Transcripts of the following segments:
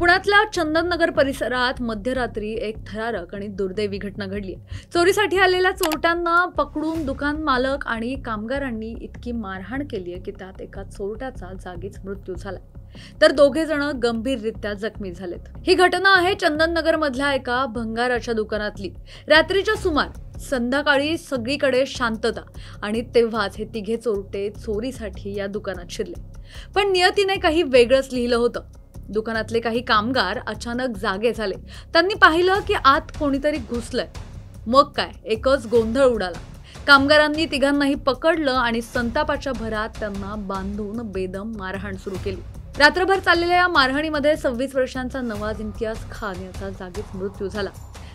पुण्यातल्या चंदननगर परिसरात मध्यरात्री एक थरारक आणि दुर्दैवी घटना घडली आहे। चोरीसाठी आलेल्या चोरट्यांना पकडून दुकान मालक आणि कामगारांनी इतकी मारहाण केली आहे की त्यात एका चोरट्याचा जागीच मृत्यू झाला, तर दोघे जण गंभीररित्या जखमी झालेत। ही घटना आहे चंदननगर मधल्या एका भंगाराच्या दुकानातली। रात्रीच्या सुमार संध्याकाळी सगळीकडे शांतता आणि तेव्हाच हे तिघे चोरटे चोरीसाठी या दुकानात शिरले। पण नियतीने काही वेगळंच लिहिलं होतं। दुकानातले काही कामगार अचानक जागे झाले। त्यांनी पाहिलं की आत कोणीतरी घुसलंय। मग काय एकच गोंधळ उडाला। कामगारांनी तिघांनाही पकडलं आणि संतापाच्या भरात त्यांना बांधून बेदम मारहाण सुरू केली। रात्रभर चाललेल्या या मारहाणीमध्ये 26 वर्षांचा नवाज इम्तियाज खान याचा जागीच मृत्यू झाला।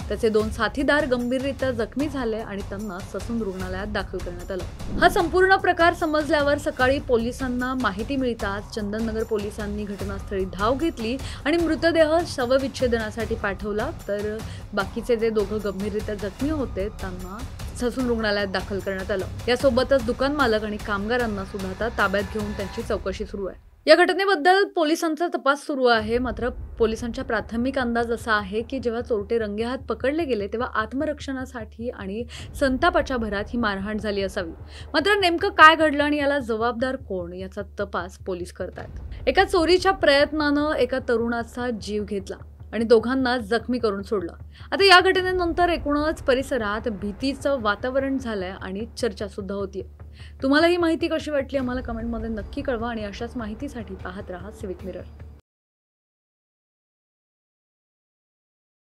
त्याचे 2 साथीदार गंभीररित्या जखमी झाले आणि त्यांना ससून रुग्णालयात दाखल करण्यात आलं। हा संपूर्ण प्रकार समजल्यावर सकाळी पोलिसांना माहिती मिळताच चंदननगर पोलिसांनी घटनास्थळी धाव घेतली आणि मृतदेह शवविच्छेदनासाठी पाठवला, तर बाकीचे जे दोघं गंभीररित्या जखमी होते त्यांना ससून रुग्णालयात दाखल करण्यात आलं। यासोबतच दुकान मालक आणि कामगारांना सुद्धा आता ताब्यात घेऊन त्यांची चौकशी सुरू आहे। या घटनेबद्दल पोलिसांचा तपास सुरू आहे। मात्र पोलिसांचा प्राथमिक अंदाज असा आहे की जेव्हा चोरटे रंगेहात पकडले गेले तेव्हा आत्मरक्षणासाठी आणि संतापाच्या भरात ही मारहाण झाली असावी। मात्र नेमकं काय घडलं आणि याला जबाबदार कोण याचा तपास पोलीस करतायत। एका चोरीच्या प्रयत्नानं एका तरुणाचा जीव घेतला आणि दोघांना जखमी करून सोडलं। आता या घटनेनंतर एकूणच परिसरात भीतीचं वातावरण झालंय आणि चर्चा सुद्धा होतीये। तुम्हाला ही माहिती कशी वाटली आम्हाला कमेंटमध्ये नक्की कळवा आणि अशाच माहितीसाठी पाहत रहा सिविक मिरर।